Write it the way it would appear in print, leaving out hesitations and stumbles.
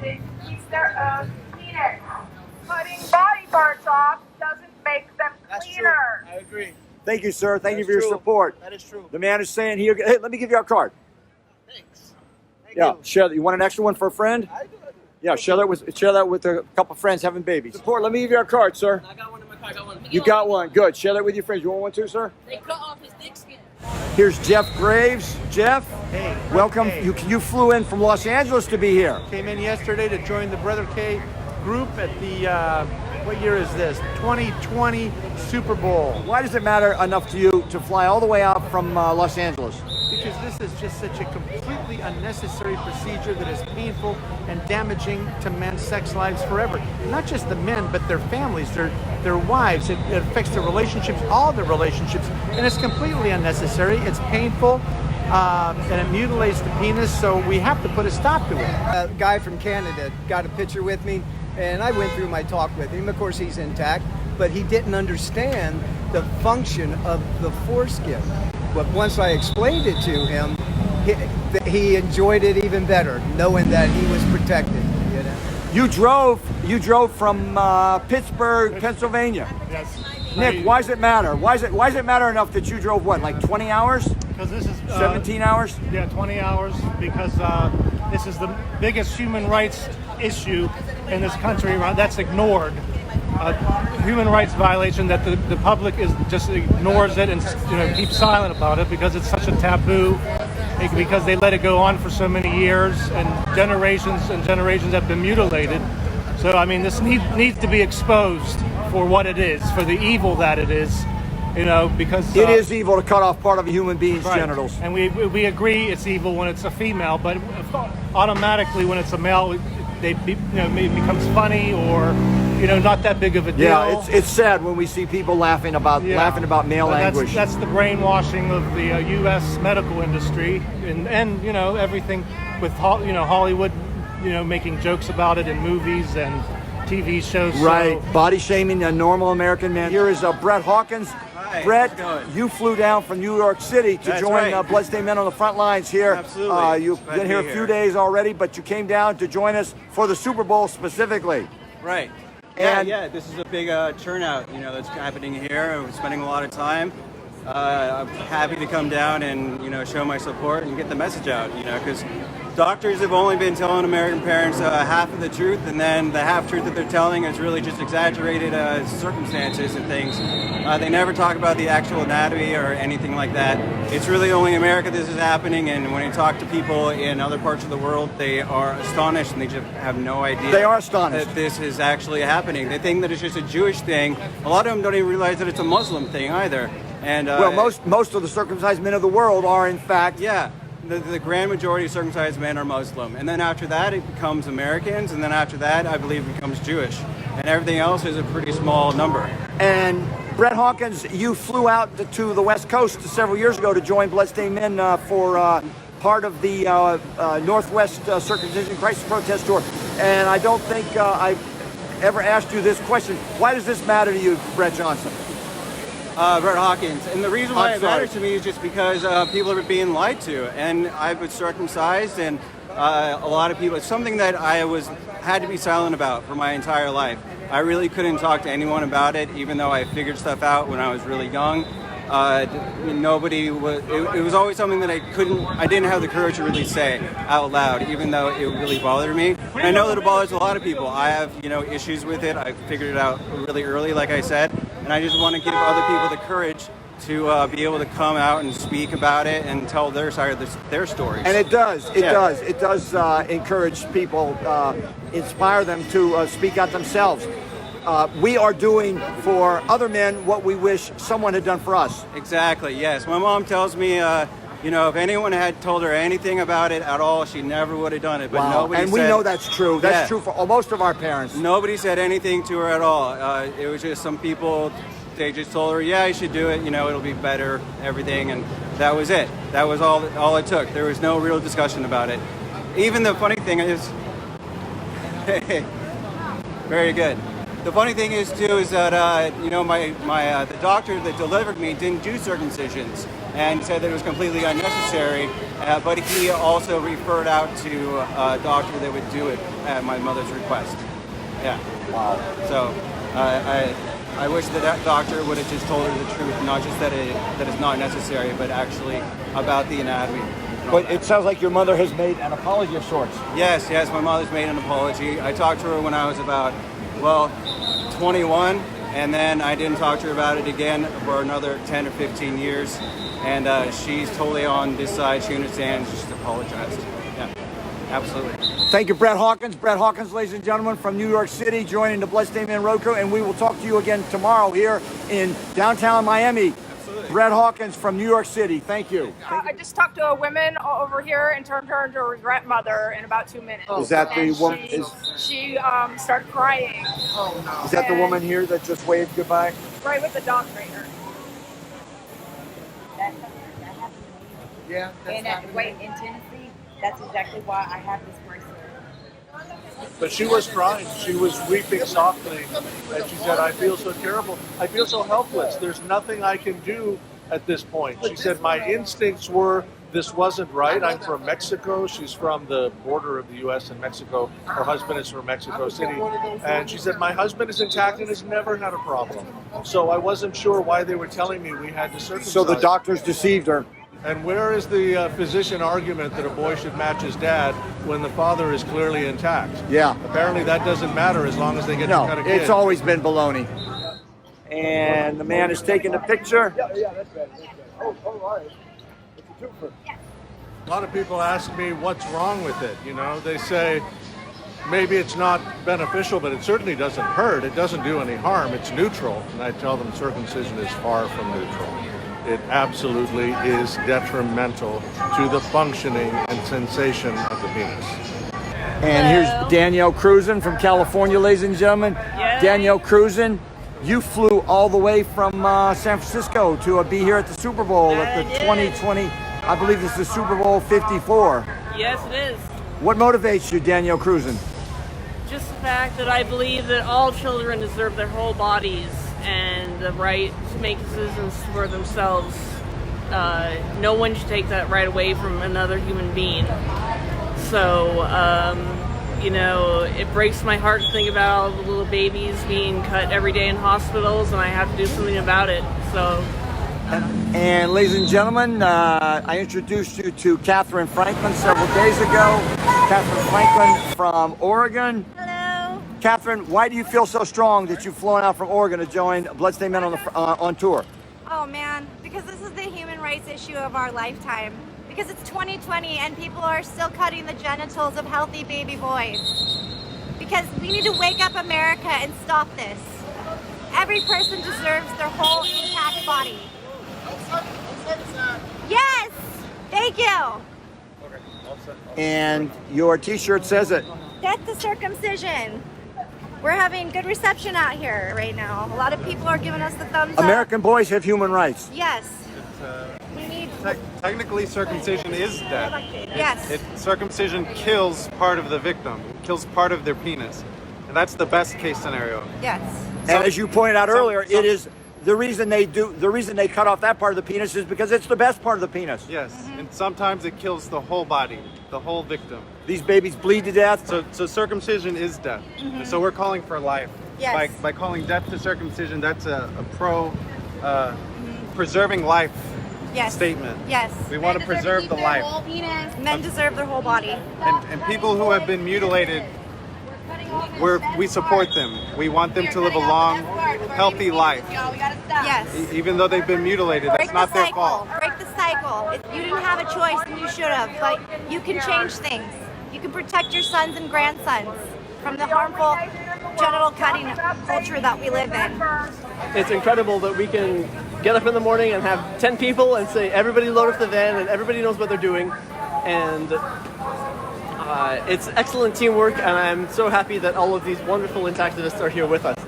eats their own penis. Cutting body parts off doesn't make them cleaner. I agree. Thank you, sir. Thank you for your support. That is true. The man is saying here, hey, let me give you our card. Thanks. Yeah, share that. You want an extra one for a friend? I do. Yeah, share that with a couple friends having babies. Support. Let me give you our card, sir. I got one in my car. I got one. You got one. Good. Share that with your friends. You want one too, sir? They cut off his dick skin. Here's Jeff Graves. Jeff, Hey, welcome. hey. You flew in from Los Angeles to be here. Came in yesterday to join the Brother K group at the, what year is this? 2020 Super Bowl. Why does it matter enough to you to fly all the way out from Los Angeles? Because this is just such a completely unnecessary procedure that is painful and damaging to men's sex lives forever. Not just the men, but their families, their wives. It affects their relationships, all their relationships, and it's completely unnecessary. It's painful, and it mutilates the penis, so we have to put a stop to it. A guy from Canada got a picture with me, and I went through my talk with him. Of course, he's intact, but he didn't understand the function of the foreskin. But once I explained it to him, he enjoyed it even better, knowing that he was protected. You know? You drove from Pittsburgh, Pennsylvania. Yes. Nick, why does it matter? Why does it matter enough that you drove what, like 20 hours? Because this is 17 hours? Yeah, 20 hours. Because this is the biggest human rights issue in this country that's ignored. Human rights violation that the public just ignores it and keeps silent about it because it's such a taboo. Because they let it go on for so many years and generations have been mutilated. So I mean, this needs to be exposed for what it is, for the evil that it is. Because it is evil to cut off part of a human being's genitals. And we agree it's evil when it's a female, but automatically when it's a male, it becomes funny or not that big of a deal. Yeah, it's sad when we see people laughing about male anguish. That's the brainwashing of the U.S. medical industry and everything with Hollywood, making jokes about it in movies and TV shows. Right, body shaming a normal American man. Here is Brett Hawkins. Hi, Brett, how's it going? you flew down from New York City to That's join right. Bloodstained Men on the front lines here. Absolutely. You've Glad been to here be a few here. days already, but you came down to join us for the Super Bowl specifically. Right. And Yeah, this is a big turnout, that's happening here. We're spending a lot of time. I'm happy to come down and, show my support and get the message out, because doctors have only been telling American parents half of the truth, and then the half-truth that they're telling is really just exaggerated circumstances and things. They never talk about the actual anatomy or anything like that. It's really only in America this is happening, and when you talk to people in other parts of the world, they are astonished and they just have no idea. They are astonished that this is actually happening. They think that it's just a Jewish thing. A lot of them don't even realize that it's a Muslim thing either. And well, most of the circumcised men of the world are, in fact. Yeah. The grand majority of circumcised men are Muslim. And then after that, it becomes Americans. And then after that, I believe it becomes Jewish. And everything else is a pretty small number. And Brett Hawkins, you flew out to the West Coast several years ago to join Bloodstained Men for part of the Northwest Circumcision Crisis Protest Tour. And I don't think I've ever asked you this question. Why does this matter to you, Brett Johnson? Brett Hawkins. And the reason why it matters to me is just because people are being lied to. And I've been circumcised, and a lot of people, it's something that I had to be silent about for my entire life. I really couldn't talk to anyone about it, even though I figured stuff out when I was really young. It was always something that I didn't have the courage to really say out loud, even though it really bothered me. And I know that it bothers a lot of people. I have, issues with it. I figured it out really early, like I said. And I just want to give other people the courage to be able to come out and speak about it and tell their side of their stories. And it does encourage people, inspire them to speak out themselves. We are doing for other men what we wish someone had done for us. Exactly, yes. My mom tells me, if anyone had told her anything about it at all, she never would have done it. But nobody and we know that's true. That's true for most of our parents. Nobody said anything to her at all. It was just some people, they just told her, yeah, you should do it, it'll be better, everything, and that was it. That was all it took. There was no real discussion about it. Even the funny thing is, very good. The funny thing is too is that the doctor that delivered me didn't do circumcisions, and said that it was completely unnecessary. But he also referred out to a doctor that would do it at my mother's request. Yeah. Wow. So I wish that doctor would have just told her the truth, not just that it's not necessary, but actually about the anatomy. But it sounds like your mother has made an apology of sorts. Yes, my mother's made an apology. I talked to her when I was about, 21, and then I didn't talk to her about it again for another 10 or 15 years. And she's totally on this side. She understands. She's apologized. Yeah, absolutely. Thank you, Brett Hawkins. Brett Hawkins, ladies and gentlemen, from New York City, joining the Bloodstained Men Road Crew, and we will talk to you again tomorrow here in downtown Miami. Absolutely. Brett Hawkins from New York City. Thank you. I just talked to a woman over here and turned her into a regret mother in about 2 minutes. Is that the woman? She started crying. Oh, no. Is that the woman here that just waved goodbye? Right with the dog trainer. Yeah. In Tennessee, that's exactly why I have this bracelet. But she was crying. She was weeping softly. And she said, I feel so terrible. I feel so helpless. There's nothing I can do at this point. She said, my instincts were this wasn't right. I'm from Mexico. She's from the border of the U.S. and Mexico. Her husband is from Mexico City. And she said, my husband is intact and has never had a problem. So I wasn't sure why they were telling me we had to circumcise. So the doctors deceived her. And where is the physician argument that a boy should match his dad when the father is clearly intact? Yeah. Apparently that doesn't matter as long as they get to cut a kid. It's always been baloney. And the man is taking the picture. Yeah, that's right. Oh, all right. It's a twofer. A lot of people ask me what's wrong with it. You know, they say maybe it's not beneficial, but it certainly doesn't hurt. It doesn't do any harm. It's neutral. And I tell them circumcision is far from neutral. It absolutely is detrimental to the functioning and sensation of the penis. And here's Danielle Cruzen from California, ladies and gentlemen. Yay. Danielle Cruzen, you flew all the way from San Francisco to be here at the Super Bowl at the 2020, I believe this is Super Bowl 54. Yes, it is. What motivates you, Danielle Cruzen? Just the fact that I believe that all children deserve their whole bodies and the right to make decisions for themselves. No one should take that right away from another human being. So, it breaks my heart to think about all the little babies being cut every day in hospitals, and I have to do something about it. So. And ladies and gentlemen, I introduced you to Catherine Franklin several days ago. Catherine Franklin from Oregon. Hello. Catherine, why do you feel so strong that you've flown out from Oregon to join Bloodstained Men on tour? Oh man, because this is the human rights issue of our lifetime. Because it's 2020 and people are still cutting the genitals of healthy baby boys. Because we need to wake up America and stop this. Every person deserves their whole intact body. Yes! Thank you! And your t-shirt says it. Get the circumcision. We're having good reception out here right now. A lot of people are giving us the thumbs up. American boys have human rights. Yes. We need... Technically, circumcision is death. Yes. Circumcision kills part of the victim, kills part of their penis. And that's the best case scenario. Yes. And as you pointed out earlier, it is the reason they cut off that part of the penis is because it's the best part of the penis. Yes. And sometimes it kills the whole body, the whole victim. These babies bleed to death. So circumcision is death. So we're calling for life. Yes. By calling death to circumcision, that's a pro preserving life statement. Yes. We want to preserve the life. Men deserve their whole body. And people who have been mutilated, we support them. We want them to live a long, healthy life. Yes. Even though they've been mutilated, that's not their fault. Break the cycle. You didn't have a choice and you should have, but you can change things. You can protect your sons and grandsons from the harmful genital cutting culture that we live in. It's incredible that we can get up in the morning and have 10 people and say everybody load up the van and everybody knows what they're doing. And it's excellent teamwork, and I'm so happy that all of these wonderful activists are here with us.